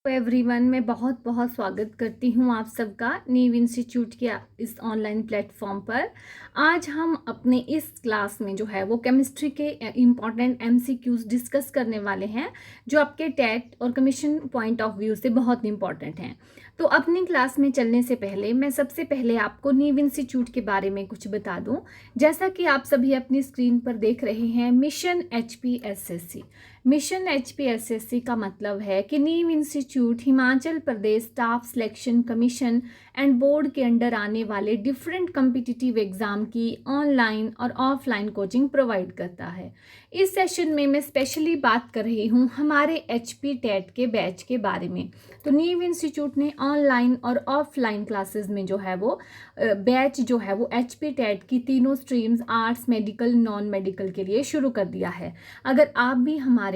Everyone, मैं बहुत बहुत स्वागत करती हूँ आप सबका नीव इंस्टीट्यूट के इस ऑनलाइन प्लेटफॉर्म पर। आज हम अपने इस क्लास में जो है वो केमिस्ट्री के इम्पॉर्टेंट एमसीक्यूज डिस्कस करने वाले हैं, जो आपके टेट और कमीशन पॉइंट ऑफ व्यू से बहुत इंपॉर्टेंट हैं। तो अपनी क्लास में चलने से पहले मैं सबसे पहले आपको नीव इंस्टीट्यूट के बारे में कुछ बता दूं। जैसा कि आप सभी अपनी स्क्रीन पर देख रहे हैं, मिशन HPSSC। मिशन HPSSC का मतलब है कि नीव institute Himachal Pradesh staff selection commission and board के अंडर आने वाले डिफरेंट कम्पिटिटिव एग्जाम की ऑनलाइन और ऑफलाइन कोचिंग प्रोवाइड करता है। इस सेशन में मैं स्पेशली बात कर रही हूँ हमारे HP टेट के बैच के बारे में। तो नीव इंस्टीट्यूट ने ऑनलाइन और ऑफलाइन क्लासेस में जो है वो बैच जो है वो HP टेट की तीनों streams arts, medical, non medical के लिए शुरू कर दिया है। अगर आप भी हमारे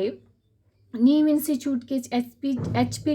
नीव इंस्टीट्यूट के HP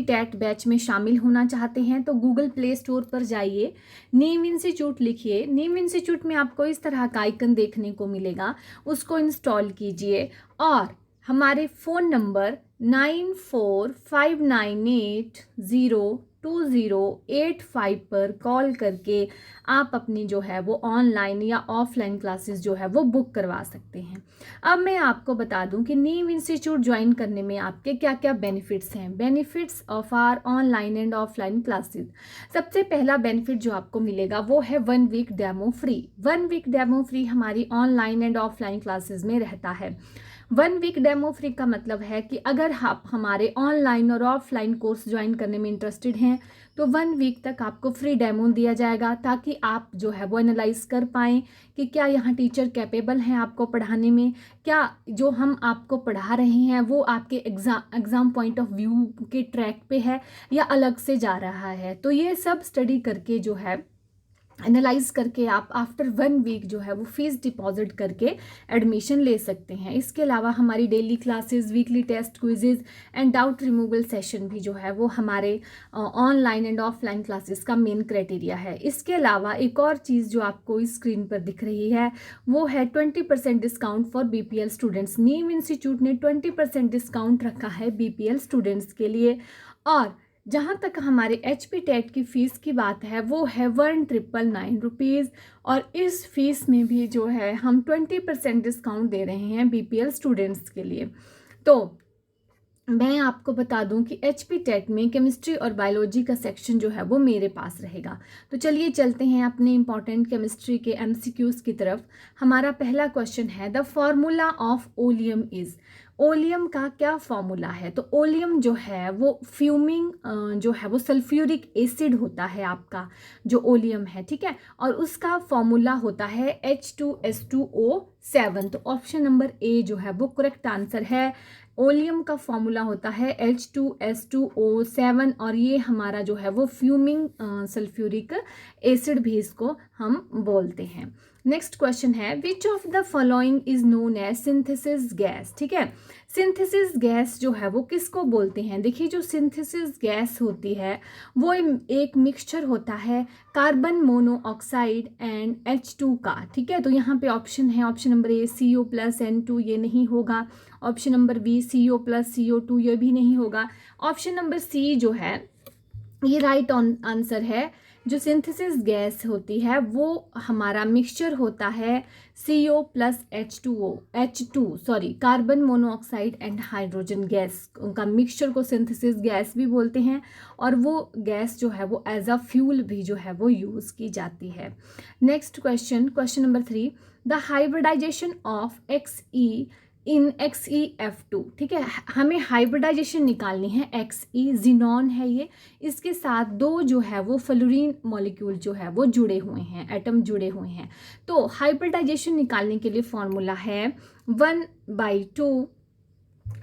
टेट बैच में शामिल होना चाहते हैं तो गूगल प्ले स्टोर पर जाइए, नीव इंस्टीट्यूट लिखिए। नीव इंस्टीट्यूट में आपको इस तरह का आइकन देखने को मिलेगा, उसको इंस्टॉल कीजिए और हमारे फ़ोन नंबर 9459802085 पर कॉल करके आप अपनी जो है वो ऑनलाइन या ऑफलाइन क्लासेस जो है वो बुक करवा सकते हैं। अब मैं आपको बता दूं कि नीव इंस्टीट्यूट ज्वाइन करने में आपके क्या क्या बेनिफिट्स हैं। Benefits of our online and offline classes. सबसे पहला बेनिफिट जो आपको मिलेगा वो है 1 week demo free. 1 week demo free हमारी ऑनलाइन एंड ऑफलाइन क्लासेस में रहता है। 1 वीक डेमो फ्री का मतलब है कि अगर आप हमारे ऑनलाइन और ऑफलाइन कोर्स ज्वाइन करने में इंटरेस्टेड हैं तो 1 वीक तक आपको फ्री डेमो दिया जाएगा, ताकि आप जो है वो एनालाइज कर पाएँ कि क्या यहाँ टीचर कैपेबल हैं आपको पढ़ाने में, क्या जो हम आपको पढ़ा रहे हैं वो आपके एग्ज़ाम पॉइंट ऑफ व्यू के ट्रैक पे है या अलग से जा रहा है। तो ये सब स्टडी करके जो है एनालाइज करके आप आफ्टर 1 वीक जो है वो फीस डिपॉजिट करके एडमिशन ले सकते हैं। इसके अलावा हमारी daily classes, weekly test, quizzes and doubt removal session भी जो है वो हमारे ऑनलाइन एंड ऑफलाइन क्लासेस का मेन क्राइटेरिया है। इसके अलावा एक और चीज़ जो आपको इस स्क्रीन पर दिख रही है वो है 20% डिस्काउंट फॉर BPL स्टूडेंट्स। नीव इंस्टीट्यूट ने 20% डिस्काउंट रखा है BPL स्टूडेंट्स के लिए। और जहाँ तक हमारे HP टेट की फ़ीस की बात है वो है 1999 रुपीज़, और इस फीस में भी जो है हम 20% डिस्काउंट दे रहे हैं BPL स्टूडेंट्स के लिए। तो मैं आपको बता दूं कि HP टेट में केमिस्ट्री और बायोलॉजी का सेक्शन जो है वो मेरे पास रहेगा। तो चलिए चलते हैं अपने इम्पॉर्टेंट केमिस्ट्री के MCQs की तरफ। हमारा पहला क्वेश्चन है, the formula of oleum is. Oleum का क्या फॉर्मूला है? तो ओलियम जो है वो फ्यूमिंग जो है वो सल्फ्यूरिक एसिड होता है आपका, जो ओलियम है, ठीक है, और उसका फॉर्मूला होता है H2SO7। तो ऑप्शन नंबर ए जो है वो करेक्ट आंसर है। ओलियम का फॉर्मूला होता है H2S2O7, और ये हमारा जो है वो फ्यूमिंग सल्फ्यूरिक एसिड भी इसको हम बोलते हैं। नेक्स्ट क्वेश्चन है, which of the following is known as synthesis gas. ठीक है, सिंथेसिस गैस जो है वो किसको बोलते हैं? देखिए, जो सिंथेसिस गैस होती है वो एक मिक्सचर होता है कार्बन मोनोऑक्साइड एंड H2 का। ठीक है, तो यहाँ पे ऑप्शन है, ऑप्शन नंबर ए CO+N2, ये नहीं होगा। ऑप्शन नंबर बी CO+CO2, ये भी नहीं होगा। ऑप्शन नंबर सी जो है ये राइट आंसर है। जो सिंथेसिस गैस होती है वो हमारा मिक्सचर होता है CO+H2 carbon monoxide and hydrogen gas का मिक्सचर को सिंथेसिस गैस भी बोलते हैं, और वो गैस जो है वो एज अ फ्यूल भी जो है वो यूज़ की जाती है। Next question, question number 3, the hybridization of XE in XeF2। ठीक है, हमें हाइब्रिडाइजेशन निकालनी है। XE जिनॉन है ये, इसके साथ दो जो है वो फ्लोरीन मॉलिक्यूल जो है वो जुड़े हुए हैं, एटम जुड़े हुए हैं। तो हाइब्रिडाइजेशन निकालने के लिए फॉर्मूला है 1/2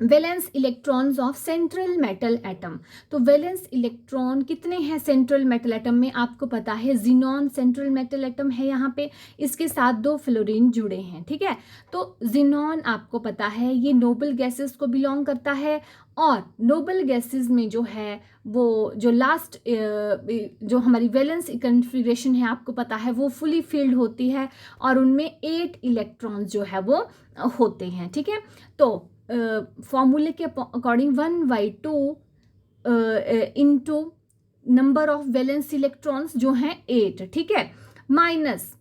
valence electrons of central metal atom. तो वैलेंस इलेक्ट्रॉन कितने हैं सेंट्रल मेटल एटम में? आपको पता है जिनॉन सेंट्रल मेटल एटम है यहाँ पे, इसके साथ दो फ्लोरीन जुड़े हैं। ठीक है, तो जिनॉन आपको पता है ये नोबल गैसेस को बिलोंग करता है, और नोबल गैसेस में जो है वो जो लास्ट जो हमारी वैलेंस कन्फिग्रेशन है आपको पता है वो फुली फिल्ड होती है, और उनमें 8 इलेक्ट्रॉन्स जो है वो होते हैं। ठीक है, तो फॉर्मूले के according 1/2 into number of valence electrons जो हैं 8, ठीक है, माइनस,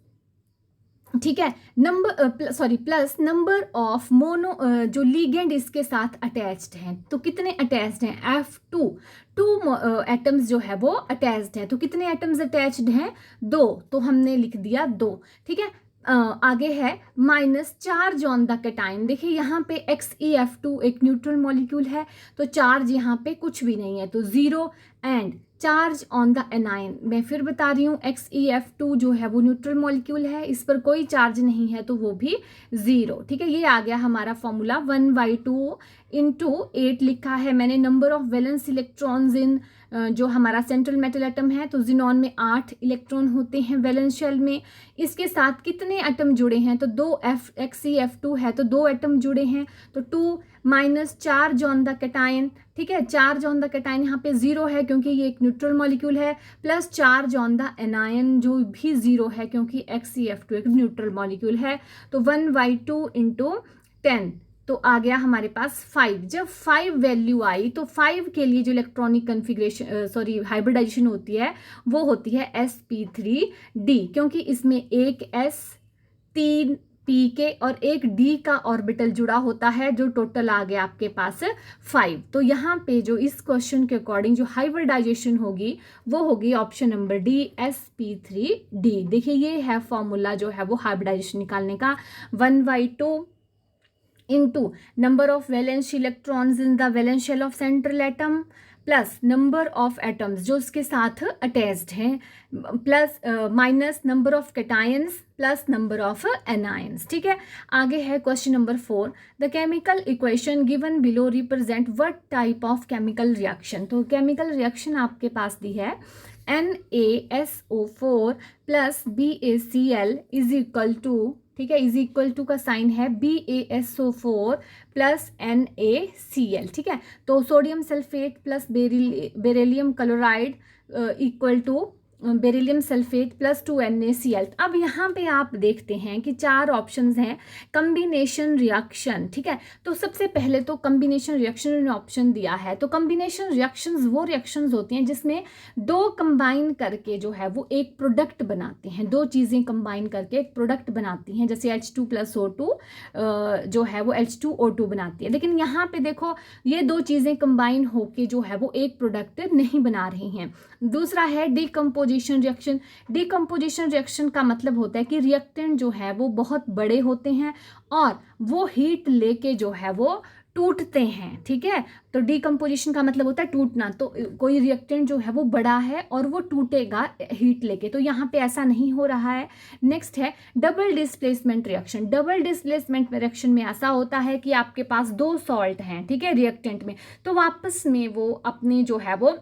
ठीक है, प्लस नंबर ऑफ मोनो जो लिगेंड इसके साथ अटैच्ड हैं, तो कितने अटैच्ड हैं, F2, 2 एटम्स जो है वो अटैच्ड हैं, तो कितने एटम्स अटैच्ड हैं, 2, तो हमने लिख दिया 2, ठीक है। आगे है minus charge on the cation. देखिए यहाँ पे XeF2 एक न्यूट्रल मॉलिक्यूल है, तो चार्ज यहाँ पे कुछ भी नहीं है, तो 0, and charge on the A9, मैं फिर बता रही हूँ XeF2 जो है वो न्यूट्रल मॉलिक्यूल है, इस पर कोई चार्ज नहीं है, तो वो भी 0, ठीक है। ये आ गया हमारा फॉर्मूला। 1/2 इंटू 8 लिखा है मैंने, नंबर ऑफ वैलेंस इलेक्ट्रॉन्स इन जो हमारा सेंट्रल मेटल एटम है, तो जिनॉन में 8 इलेक्ट्रॉन होते हैं वैलेंस शेल में, इसके साथ कितने एटम जुड़े हैं, तो 2 XeF2 है, तो 2 एटम जुड़े हैं, तो 2 minus charge on the cation, ठीक है, चार्ज ऑन द कैटाइन यहाँ पे 0 है क्योंकि ये एक न्यूट्रल मॉलिक्यूल है, plus charge on the anion जो भी 0 है क्योंकि XeF2 एक न्यूट्रल मॉलिक्यूल है, तो 1/2 इंटू 10, तो आ गया हमारे पास 5। जब 5 वैल्यू आई तो 5 के लिए जो इलेक्ट्रॉनिक कन्फिग्रेशन हाइब्रिडाइजेशन होती है वो होती है sp3d, क्योंकि इसमें एक s, 3 p के और एक d का ऑर्बिटल जुड़ा होता है, जो टोटल आ गया आपके पास 5। तो यहाँ पे जो इस क्वेश्चन के अकॉर्डिंग जो हाइब्रिडाइजेशन होगी वो होगी ऑप्शन नंबर डी, sp3d। देखिए ये है फॉर्मूला जो है वो हाइब्रिडाइजेशन निकालने का। 1/2 into number of valence electrons in the valence shell of central atom, plus number of atoms जो उसके साथ अटैच्ड हैं, plus minus number of cations plus number of anions, ठीक है। आगे है question number 4, the chemical equation given below represent what type of chemical reaction. तो chemical reaction आपके पास दी है NaSO4 plus BaCl is equal to, ठीक है, इज इक्वल टू का साइन है BaSO4 प्लस NaCl, ठीक है। तो sodium sulphate plus beryllium chloride equal to beryllium sulphate plus 2NaCl। अब यहाँ पे आप देखते हैं कि 4 ऑप्शंस हैं कम्बिनेशन रिएक्शन, ठीक है। तो सबसे पहले तो कम्बिनेशन रिएक्शन ऑप्शन दिया है, तो कम्बिनेशन रिएक्शंस वो रिएक्शंस होती हैं जिसमें 2 कंबाइन करके जो है वो एक प्रोडक्ट बनाते हैं, 2 चीज़ें कंबाइन करके एक प्रोडक्ट बनाती हैं, जैसे H2 + O2 जो है वो H2O2 बनाती है। लेकिन यहाँ पे देखो ये 2 चीज़ें कंबाइन होके जो है वो एक प्रोडक्ट नहीं बना रही हैं। दूसरा है डिकम्पोजिशन रिएक्शन। डिकम्पोजिशन रिएक्शन का मतलब होता है कि रिएक्टेंट जो है वो बहुत बड़े होते हैं और वो हीट लेके जो है वो टूटते हैं, ठीक है। तो डिकम्पोजिशन का मतलब होता है टूटना, तो कोई रिएक्टेंट जो है वो बड़ा है और वो टूटेगा हीट लेके, तो यहाँ पे ऐसा नहीं हो रहा है। नेक्स्ट है double displacement reaction. Double displacement reaction में ऐसा होता है कि आपके पास 2 सॉल्ट हैं, ठीक है, रिएक्टेंट में, तो वापस में वो अपने जो है वो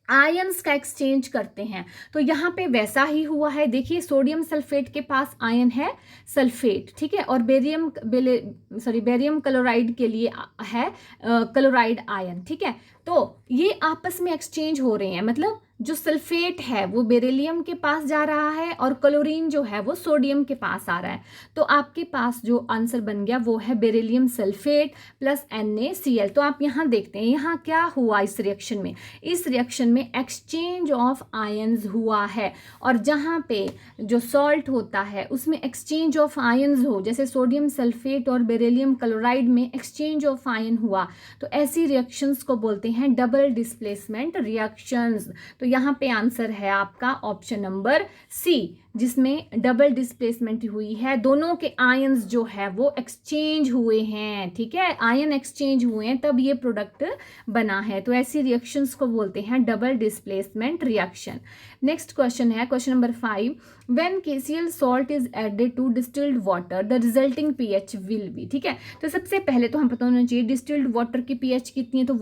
आयंस का एक्सचेंज करते हैं। तो यहाँ पे वैसा ही हुआ है। देखिए सोडियम सल्फेट के पास आयन है सल्फेट, ठीक है, और बेरियम क्लोराइड के लिए है क्लोराइड आयन, ठीक है। तो ये आपस में एक्सचेंज हो रहे हैं, मतलब जो सल्फेट है वो बेरिलियम के पास जा रहा है और क्लोरीन जो है वो सोडियम के पास आ रहा है। तो आपके पास जो आंसर बन गया वो है बेरिलियम सल्फेट प्लस NaCl। तो आप यहाँ देखते हैं यहाँ क्या हुआ इस रिएक्शन में, इस रिएक्शन में एक्सचेंज ऑफ आयंस हुआ है, और जहाँ पे जो सॉल्ट होता है उसमें एक्सचेंज ऑफ आयंस हो, जैसे सोडियम सल्फेट और बेरिलियम क्लोराइड में एक्सचेंज ऑफ आयन हुआ, तो ऐसी रिएक्शंस को बोलते हैं डबल डिस्प्लेसमेंट रिएक्शंस। तो यहाँ पे आंसर है आपका ऑप्शन नंबर सी, जिसमें डबल डिस्प्लेसमेंट हुई है, दोनों के आयंस जो है वो एक्सचेंज हुए हैं, ठीक है, आयन एक्सचेंज हुए हैं तब ये प्रोडक्ट बना है। तो ऐसी रिएक्शंस को बोलते हैं double displacement reaction. Next question है question number 5, when KCl salt is added to distilled water the resulting pH will be, ठीक है। तो सबसे पहले तो हम पता होना चाहिए डिस्टिल्ड वाटर की pH कितनी है, तो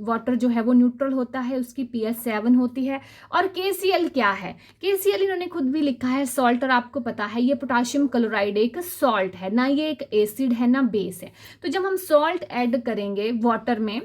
वाटर जो है वो न्यूट्रल होता है, उसकी pH 7 होती है। और KCl क्या है, KCl इन्होंने खुद भी लिखा है सॉल्ट, और आपको पता है ये पोटाशियम क्लोराइड एक सॉल्ट है, ना ये एक एसिड है ना बेस है। तो जब हम सॉल्ट ऐड करेंगे वाटर में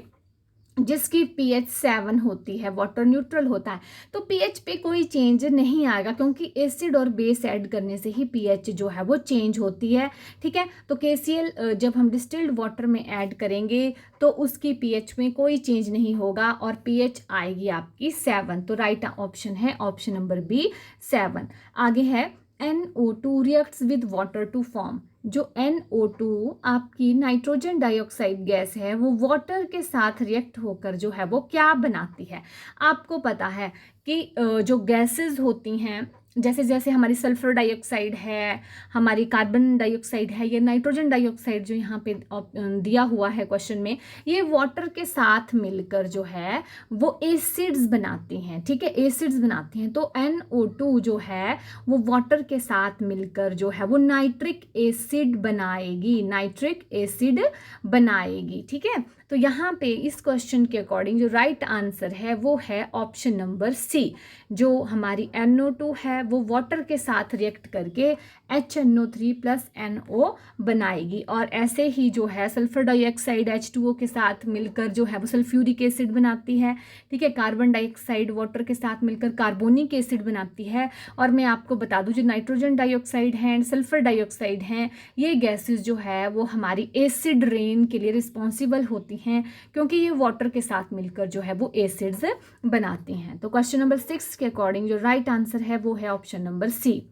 जिसकी pH 7 होती है, वाटर न्यूट्रल होता है, तो pH पे कोई चेंज नहीं आएगा, क्योंकि एसिड और बेस ऐड करने से ही pH जो है वो चेंज होती है। ठीक है, तो KCl जब हम डिस्टिल्ड वाटर में ऐड करेंगे तो उसकी pH में कोई चेंज नहीं होगा और pH आएगी आपकी 7। तो राइट ऑप्शन है ऑप्शन नंबर बी 7। आगे है NO2 reacts with water to form. जो NO2 आपकी नाइट्रोजन डाइऑक्साइड गैस है वो वाटर के साथ रिएक्ट होकर जो है वो क्या बनाती है। आपको पता है कि जो गैसेस होती हैं, जैसे जैसे हमारी सल्फर डाइऑक्साइड है, हमारी कार्बन डाइऑक्साइड है, ये नाइट्रोजन डाइऑक्साइड जो यहाँ पे दिया हुआ है क्वेश्चन में, ये वाटर के साथ मिलकर जो है वो एसिड्स बनाती हैं। ठीक है, एसिड्स बनाती हैं। तो NO2 जो है वो वाटर के साथ मिलकर जो है वो नाइट्रिक एसिड बनाएगी, नाइट्रिक एसिड बनाएगी। ठीक है, तो यहाँ पे इस क्वेश्चन के अकॉर्डिंग जो राइट आंसर है वो है ऑप्शन नंबर सी। जो हमारी NO2 है वो वाटर के साथ रिएक्ट करके HNO3 प्लस NO बनाएगी, और ऐसे ही जो है सल्फर डाइऑक्साइड H2O के साथ मिलकर जो है वो सल्फ्यूरिक एसिड बनाती है। ठीक है, कार्बन डाइऑक्साइड वाटर के साथ मिलकर कार्बोनिक एसिड बनाती है। और मैं आपको बता दूं जो नाइट्रोजन डाइऑक्साइड हैं एंड सल्फर डाइऑक्साइड हैं, ये गैसेस जो है वो हमारी एसिड रेन के लिए रिस्पॉन्सिबल होती हैं, क्योंकि ये वाटर के साथ मिलकर जो है वो एसिड्स बनाती हैं। तो क्वेश्चन नंबर 6 के अकॉर्डिंग जो राइट आंसर है वो है option number C.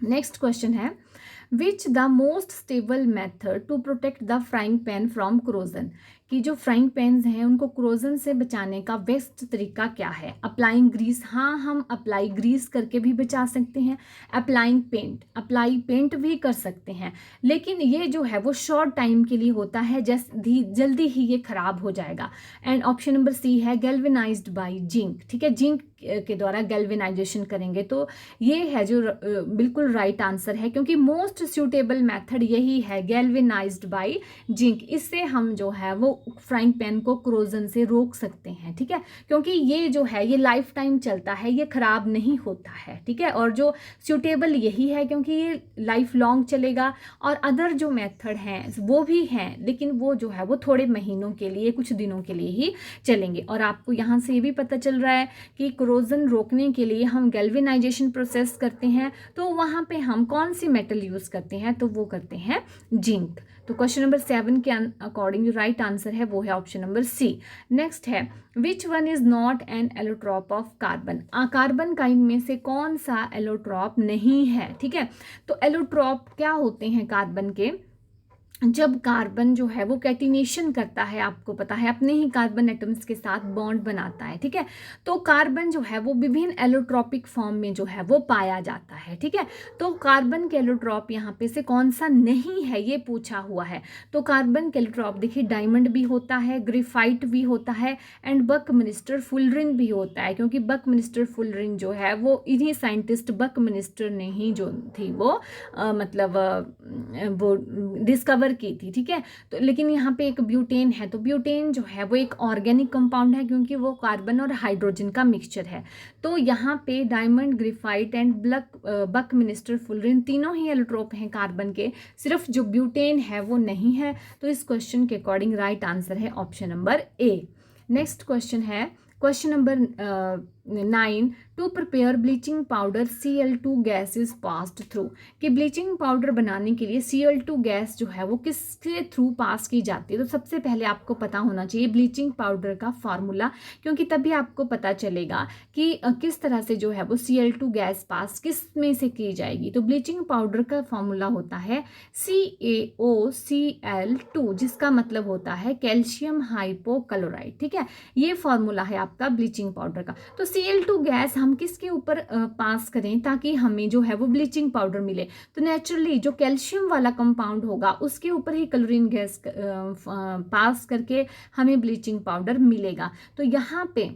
Next question है which the most stable method to protect the frying pan from corrosion. कि जो फ्राइंग पैन्स हैं उनको क्रोजन से बचाने का बेस्ट तरीका क्या है। अप्लाइंग ग्रीस, हाँ हम अप्लाई ग्रीस करके भी बचा सकते हैं। अप्लाइंग पेंट, अप्लाई पेंट भी कर सकते हैं, लेकिन ये जो है वो शॉर्ट टाइम के लिए होता है, जल्दी ही ये खराब हो जाएगा। एंड ऑप्शन नंबर सी है गैल्वेनाइज्ड बाय जिंक। ठीक है, जिंक के द्वारा गैल्वेनाइजेशन करेंगे, तो ये है जो बिल्कुल राइट आंसर है, क्योंकि मोस्ट सूटेबल मेथड यही है गैल्वेनाइज्ड बाय जिंक। इससे हम जो है वो फ्राइंग पैन को क्रोजन से रोक सकते हैं। ठीक है, क्योंकि ये जो है ये लाइफ टाइम चलता है, ये खराब नहीं होता है। ठीक है, और जो सूटेबल यही है क्योंकि ये लाइफ लॉन्ग चलेगा, और अदर जो मेथड हैं वो भी हैं, लेकिन वो जो है वो थोड़े महीनों के लिए, कुछ दिनों के लिए ही चलेंगे। और आपको यहाँ से ये भी पता चल रहा है कि क्रोजन रोकने के लिए हम गैल्वेनाइजेशन प्रोसेस करते हैं, तो वहाँ पे हम कौन सी मेटल यूज़ करते हैं, तो वो करते हैं जिंक। तो क्वेश्चन नंबर 7 के अकॉर्डिंग जो राइट आंसर है वो है ऑप्शन नंबर सी। नेक्स्ट है which one is not an allotrope of carbon. Carbon kind में से कौन सा एलोट्रॉप नहीं है। ठीक है, तो एलोट्रॉप क्या होते हैं कार्बन के, जब कार्बन जो है वो कैटिनेशन करता है, आपको पता है अपने ही कार्बन एटम्स के साथ बॉन्ड बनाता है। ठीक है, तो कार्बन जो है वो विभिन्न एलोट्रॉपिक फॉर्म में जो है वो पाया जाता है। ठीक है, तो कार्बन के एलोट्रॉप यहाँ पे से कौन सा नहीं है ये पूछा हुआ है। तो कार्बन के एलोट्रॉप देखिए डायमंड भी होता है, ग्रेफाइट भी होता है, एंड बकमिनिस्टर फुलरिन भी होता है, क्योंकि बकमिनिस्टर फुलरिन जो है वो इन्हीं साइंटिस्ट बकमिनिस्टर ने ही जो थी वो वो डिस्कवर की थी। ठीक है, तो लेकिन यहाँ पे एक ब्यूटेन है, तो ब्यूटेन जो है वो एक ऑर्गेनिक कंपाउंड है, क्योंकि वो कार्बन और हाइड्रोजन का मिक्सचर है। तो यहाँ पे डायमंड, ग्रेफाइट एंड बकमिनिस्टर फुलरिन तीनों ही एलोट्रोप हैं कार्बन के, सिर्फ जो ब्यूटेन है वो नहीं है। तो इस क्वेश्चन के अकॉर्डिंग राइट आंसर है option number A. Next question है question number 9 to prepare bleaching powder Cl2 gas is passed through. कि ब्लीचिंग पाउडर बनाने के लिए Cl2 गैस जो है वो किसके थ्रू पास की जाती है। तो सबसे पहले आपको पता होना चाहिए ब्लीचिंग पाउडर का फार्मूला, क्योंकि तभी आपको पता चलेगा कि किस तरह से जो है वो Cl2 गैस पास किस में से की जाएगी। तो ब्लीचिंग पाउडर का फार्मूला होता है CaOCl2, जिसका मतलब होता है कैल्शियम हाइपोक्लोराइड। ठीक है, ये फार्मूला है आपका ब्लीचिंग पाउडर का। तो Cl2 गैस हम किसके ऊपर पास करें ताकि हमें जो है वो ब्लीचिंग पाउडर मिले। तो नेचुरली जो कैल्शियम वाला कंपाउंड होगा उसके ऊपर ही क्लोरीन गैस पास करके हमें ब्लीचिंग पाउडर मिलेगा। तो यहाँ पे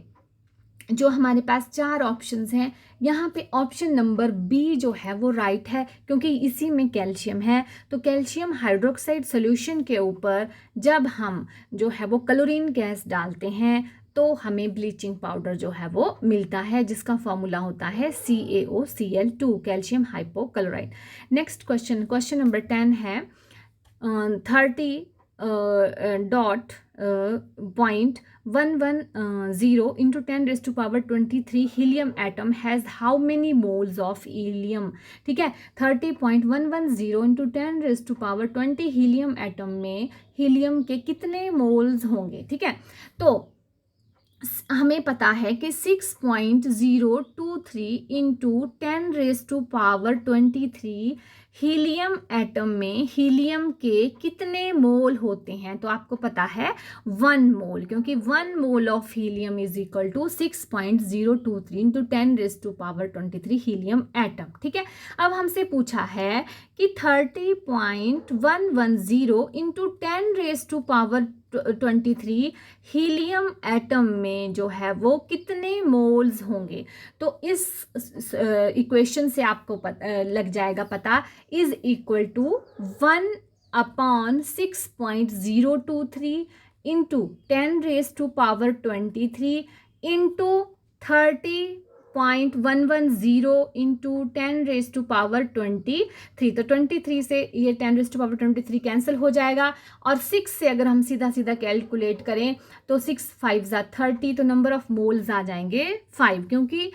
जो हमारे पास 4 ऑप्शंस हैं, यहाँ पे ऑप्शन नंबर बी जो है वो राइट है, क्योंकि इसी में कैल्शियम है। तो कैल्शियम हाइड्रोक्साइड सॉल्यूशन के ऊपर जब हम जो है वो क्लोरीन गैस डालते हैं तो हमें ब्लीचिंग पाउडर जो है वो मिलता है, जिसका फॉर्मूला होता है CaOCl2, calcium hypochloride. Next question, question number 10 है 30 .1 30 into 10 raised to power 23 helium atom has how many moles of helium, ठीक है। 30.110 into 10 raised to power 20 helium atom में हीलियम के कितने मोल्स होंगे, ठीक है। तो हमें पता है कि 6.023 into 10 raise to power 23 helium atom में हीलियम के कितने मोल होते हैं। तो आपको पता है 1 मोल, क्योंकि 1 mole of helium is equal to 6.023 into 10 raise to power 23 helium atom, ठीक है। अब हमसे पूछा है कि 30.110 into 10 raise to power 23 helium atom में जो है वो कितने मोल्स होंगे। तो इस इक्वेशन से आपको लग जाएगा पता, is equal to 1/6.023 into 10 raise to power 23 into 30.110 into 10 raise to power 23। तो 23 से ये 10 रेज टू पावर 23 कैंसिल हो जाएगा, और 6 से अगर हम सीधा सीधा कैलकुलेट करें तो 6 5 ज़ा 30, तो नंबर ऑफ मोल्स आ जाएंगे 5, क्योंकि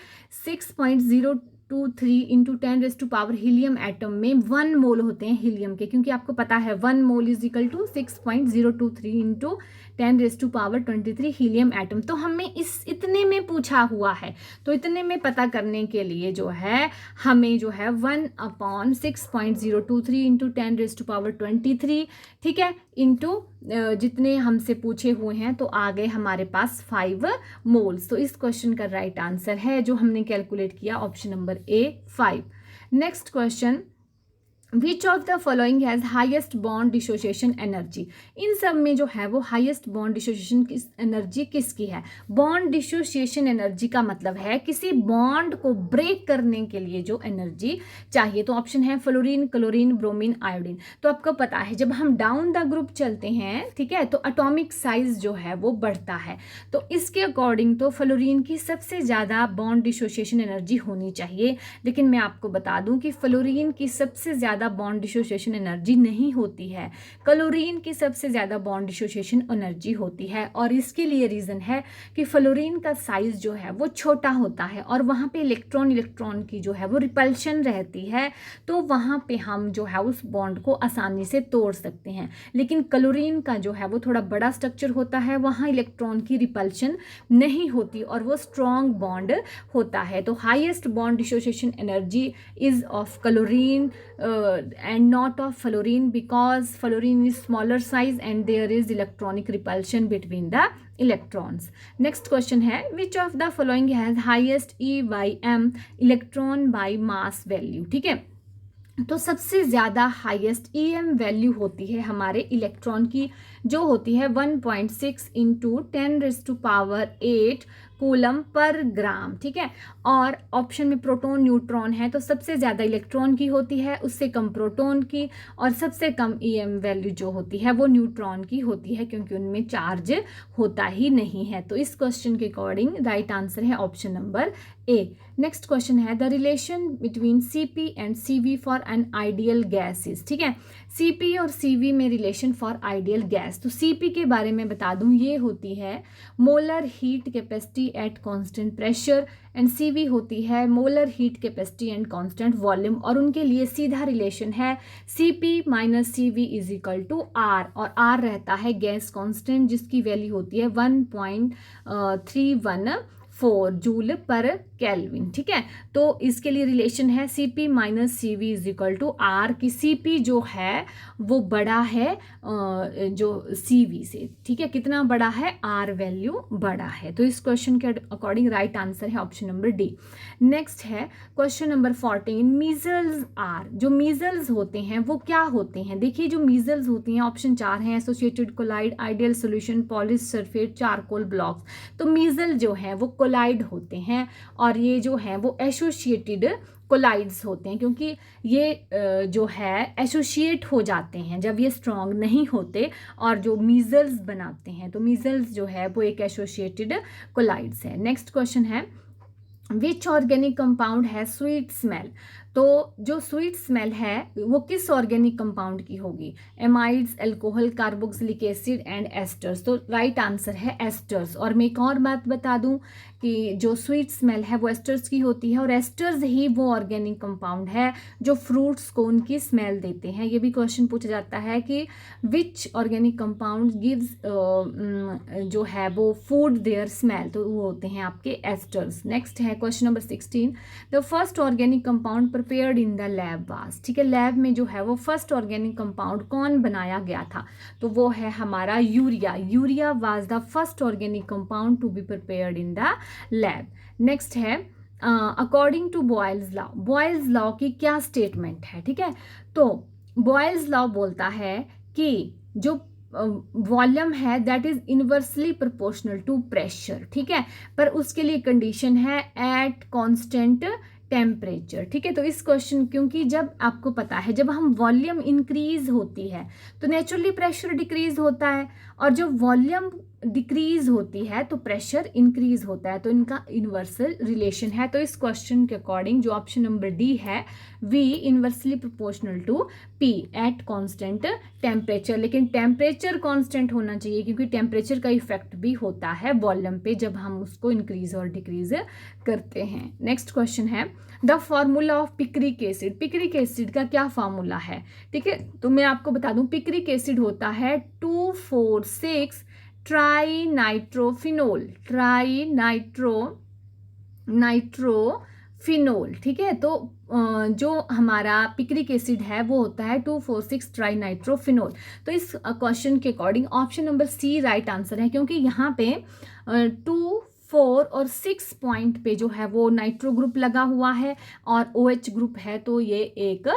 6.023 into 10 raise to power helium atom में 1 मोल होते हैं हीलियम के, क्योंकि आपको पता है 1 mole is equal to 6.023 into 10 raise to power 23 helium atom. तो हमें इतने में पूछा हुआ है, तो इतने में पता करने के लिए जो है हमें जो है 1/6.023 इंटू 10 रेज टू पावर 23, ठीक है, इंटू जितने हमसे पूछे हुए हैं, तो आ गए हमारे पास 5 मोल्स। तो इस क्वेश्चन का राइट आंसर है जो हमने कैलकुलेट किया option number A 5। Next question, which of the following has highest bond dissociation energy. इन सब में जो है वो हाइएस्ट बॉन्ड डिसोसिएशन एनर्जी किसकी है। बॉन्ड डिसोसिएशन एनर्जी का मतलब है किसी बॉन्ड को ब्रेक करने के लिए जो एनर्जी चाहिए। तो ऑप्शन है फ्लोरीन, क्लोरीन, ब्रोमीन, आयोडीन। तो आपको पता है जब हम डाउन द ग्रुप चलते हैं, ठीक है, तो एटॉमिक साइज जो है वो बढ़ता है। तो इसके अकॉर्डिंग तो फ्लोरीन की सबसे ज़्यादा बॉन्ड डिसोसिएशन एनर्जी होनी चाहिए, लेकिन मैं आपको बता दूं कि फ्लोरीन की सबसे ज़्यादा बॉन्ड डिसोसिएशन एनर्जी नहीं होती है, क्लोरीन की सबसे ज़्यादा बॉन्ड डिसोसिएशन एनर्जी होती है। और इसके लिए रीज़न है कि फ्लोरीन का साइज जो है वो छोटा होता है, और वहाँ पे इलेक्ट्रॉन की जो है वो रिपल्शन रहती है, तो वहाँ पे हम जो है उस बॉन्ड को आसानी से तोड़ सकते हैं। लेकिन क्लोरीन का जो है वो थोड़ा बड़ा स्ट्रक्चर होता है, वहाँ इलेक्ट्रॉन की रिपल्शन नहीं होती और वो स्ट्रॉन्ग बॉन्ड होता है। तो highest bond dissociation energy is of chlorine and not of fluorine, because fluorine is smaller size and there is electronic repulsion between the electrons. Next question है, which of the following has highest E/m electron by mass value, ठीक है। तो सबसे ज़्यादा highest EM value होती है हमारे electron की, जो होती है 1.6 into 10 raise to power 8 coulomb per gram, ठीक है। और ऑप्शन में प्रोटॉन न्यूट्रॉन है, तो सबसे ज़्यादा इलेक्ट्रॉन की होती है, उससे कम प्रोटॉन की, और सबसे कम EM वैल्यू जो होती है वो न्यूट्रॉन की होती है, क्योंकि उनमें चार्ज होता ही नहीं है। तो इस क्वेश्चन के अकॉर्डिंग राइट आंसर है option number A. Next question है, the relation between CP and CV for an ideal gases, ठीक है। CP और CV में रिलेशन फॉर आइडियल गैस। तो CP के बारे में बता दूं, ये होती है molar heat capacity at constant pressure, and CV होती है molar heat capacity and constant volume, और उनके लिए सीधा रिलेशन है CP minus CV is equal to R, और R रहता है गैस कांस्टेंट जिसकी वैल्यू होती है 1.314 जूल पर केल्विन, ठीक है। तो इसके लिए रिलेशन है CP minus CV is equal to R, की CP जो है वो बड़ा है जो CV से, ठीक है। कितना बड़ा है, R वैल्यू बड़ा है। तो इस क्वेश्चन के अकॉर्डिंग राइट आंसर है ऑप्शन नंबर डी। नेक्स्ट है क्वेश्चन नंबर 14, मीजल्स आर। जो मीजल्स होते हैं वो क्या होते हैं। देखिए जो मीजल्स होती हैं, ऑप्शन 4 हैं, associated colloid, ideal solution, polish sulphate, charcoal blocks. तो मीजल जो है वो कोलाइड होते हैं, और ये जो है वो एसोसिएटेड कोलाइड्स होते हैं, क्योंकि ये जो है एसोसिएट हो जाते हैं जब ये स्ट्रॉन्ग नहीं होते, और जो मीजल्स बनाते हैं, तो मीजल्स जो है वो एक एसोसिएटेड कोलाइड्स है। नेक्स्ट क्वेश्चन है, विच ऑर्गेनिक कंपाउंड है स्वीट स्मेल। तो जो स्वीट स्मेल है वो किस ऑर्गेनिक कंपाउंड की होगी? Amides, alcohol, carboxylic acid and asters. तो राइट आंसर है एस्टर्स। और मैं एक और बात बता दूं कि जो स्वीट स्मेल है वो एस्टर्स की होती है, और एस्टर्स ही वो ऑर्गेनिक कंपाउंड है जो फ्रूट्स को उनकी स्मेल देते हैं। ये भी क्वेश्चन पूछा जाता है कि विच ऑर्गेनिक कंपाउंड गिव्स जो है वो फूड देयर स्मेल, तो वो होते हैं आपके एस्टर्स। नेक्स्ट है question number 16, the first organic compound prepared in the lab was. ठीक है, लैब में जो है वो फर्स्ट ऑर्गेनिक कंपाउंड कौन बनाया गया था? तो वो है हमारा urea. Urea was the first organic compound to be prepared in the lab. Next है according to Boyle's law. Boyle's law की क्या स्टेटमेंट है? ठीक है, तो बॉयल्स लॉ बोलता है कि जो वॉल्यूम है that is inversely proportional to pressure. ठीक है, पर उसके लिए कंडीशन है एट कांस्टेंट टेम्परेचर। ठीक है, तो इस क्वेश्चन, क्योंकि जब आपको पता है जब हम वॉल्यूम इंक्रीज होती है तो नेचुरली प्रेशर डिक्रीज होता है, और जब वॉल्यूम डिक्रीज होती है तो प्रेशर इंक्रीज होता है, तो इनका इन्वर्सल रिलेशन है। तो इस क्वेश्चन के अकॉर्डिंग जो ऑप्शन नंबर डी है, V inversely proportional to P at constant temperature. लेकिन टेम्परेचर कांस्टेंट होना चाहिए, क्योंकि टेम्परेचर का इफेक्ट भी होता है वॉल्यूम पे जब हम उसको इंक्रीज और डिक्रीज करते हैं। नेक्स्ट क्वेश्चन है the formula of picric acid. Picric acid का क्या फार्मूला है? ठीक है, तो मैं आपको बता दूं, पिक्रिक एसिड होता है 2,4,6 ट्राई नाइट्रोफिनोल। Try nitrophenol. ठीक है, तो जो हमारा पिक्रिक एसिड है वो होता है 2,4,6 ट्राई नाइट्रोफिनोल। तो इस क्वेश्चन के according option number C right answer है, क्योंकि यहाँ पे 2, 4 और 6 पॉइंट पे जो है वो नाइट्रो ग्रुप लगा हुआ है और OH ग्रुप है, तो ये एक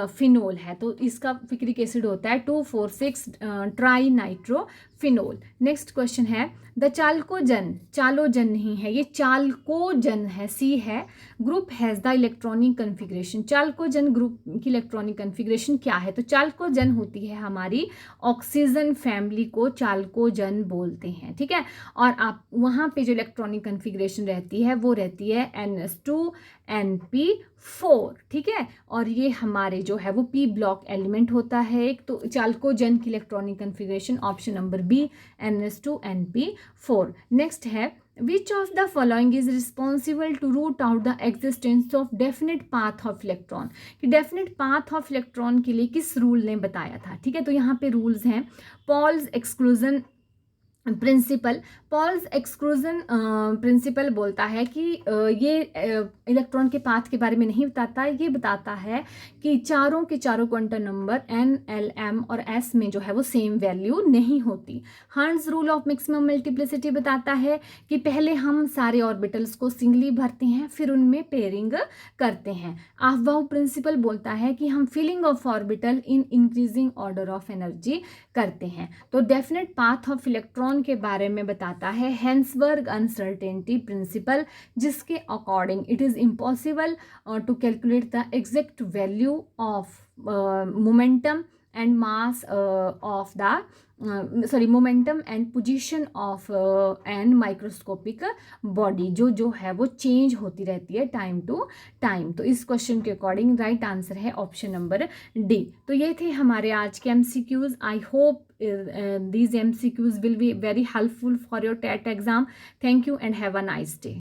फिनोल है। तो इसका पिक्रिक एसिड होता है 2,4,6 ट्राई नाइट्रोफिनोल। नेक्स्ट क्वेश्चन है द चाल्कोजन। चालोजन नहीं है, ये चाल्कोजन है, सी है। Group has the electronic configuration. चाल्कोजन group की इलेक्ट्रॉनिक कन्फिग्रेशन क्या है? तो चाल्कोजन होती है हमारी ऑक्सीजन फैमिली को चाल्कोजन बोलते हैं। ठीक है, और आप वहाँ पे जो इलेक्ट्रॉनिक कन्फिग्रेशन रहती है वो रहती है NS2 NP4। ठीक है, और ये हमारे जो है वो P ब्लॉक एलिमेंट होता है एक। तो चाल्कोजन की electronic configuration option number B NS2 NP4। Next है which of the following is responsible to rule out the existence of definite path of electron. कि डेफिनेट पाथ ऑफ इलेक्ट्रॉन के लिए किस रूल ने बताया था? ठीक है, तो यहाँ पे रूल्स हैं Pauli's exclusion principle. Pauli's exclusion principle बोलता है कि ये इलेक्ट्रॉन के पाथ के बारे में नहीं बताता, ये बताता है कि चारों के चारों quantum number N, L, M और S में जो है वो सेम वैल्यू नहीं होती। Hertz rule of maximum multiplicity बताता है कि पहले हम सारे ऑर्बिटल्स को सिंगली भरते हैं फिर उनमें पेयरिंग करते हैं। अफबाउ प्रिंसिपल बोलता है कि हम filling of orbital in increasing order of energy करते हैं। तो डेफिनेट पाथ ऑफ इलेक्ट्रॉन के बारे में बताता है हेंसबर्ग अनसर्टेनिटी प्रिंसिपल, जिसके according it is impossible to calculate the exact value of momentum and mass of the momentum and position of an microscopic body जो है वो चेंज होती रहती है टाइम टू टाइम। तो इस क्वेश्चन के अकॉर्डिंग राइट आंसर है ऑप्शन नंबर डी। तो ये थे हमारे आज के MCQs। I hope these MCQs will be very helpful for your TET exam. Thank you and have a nice day.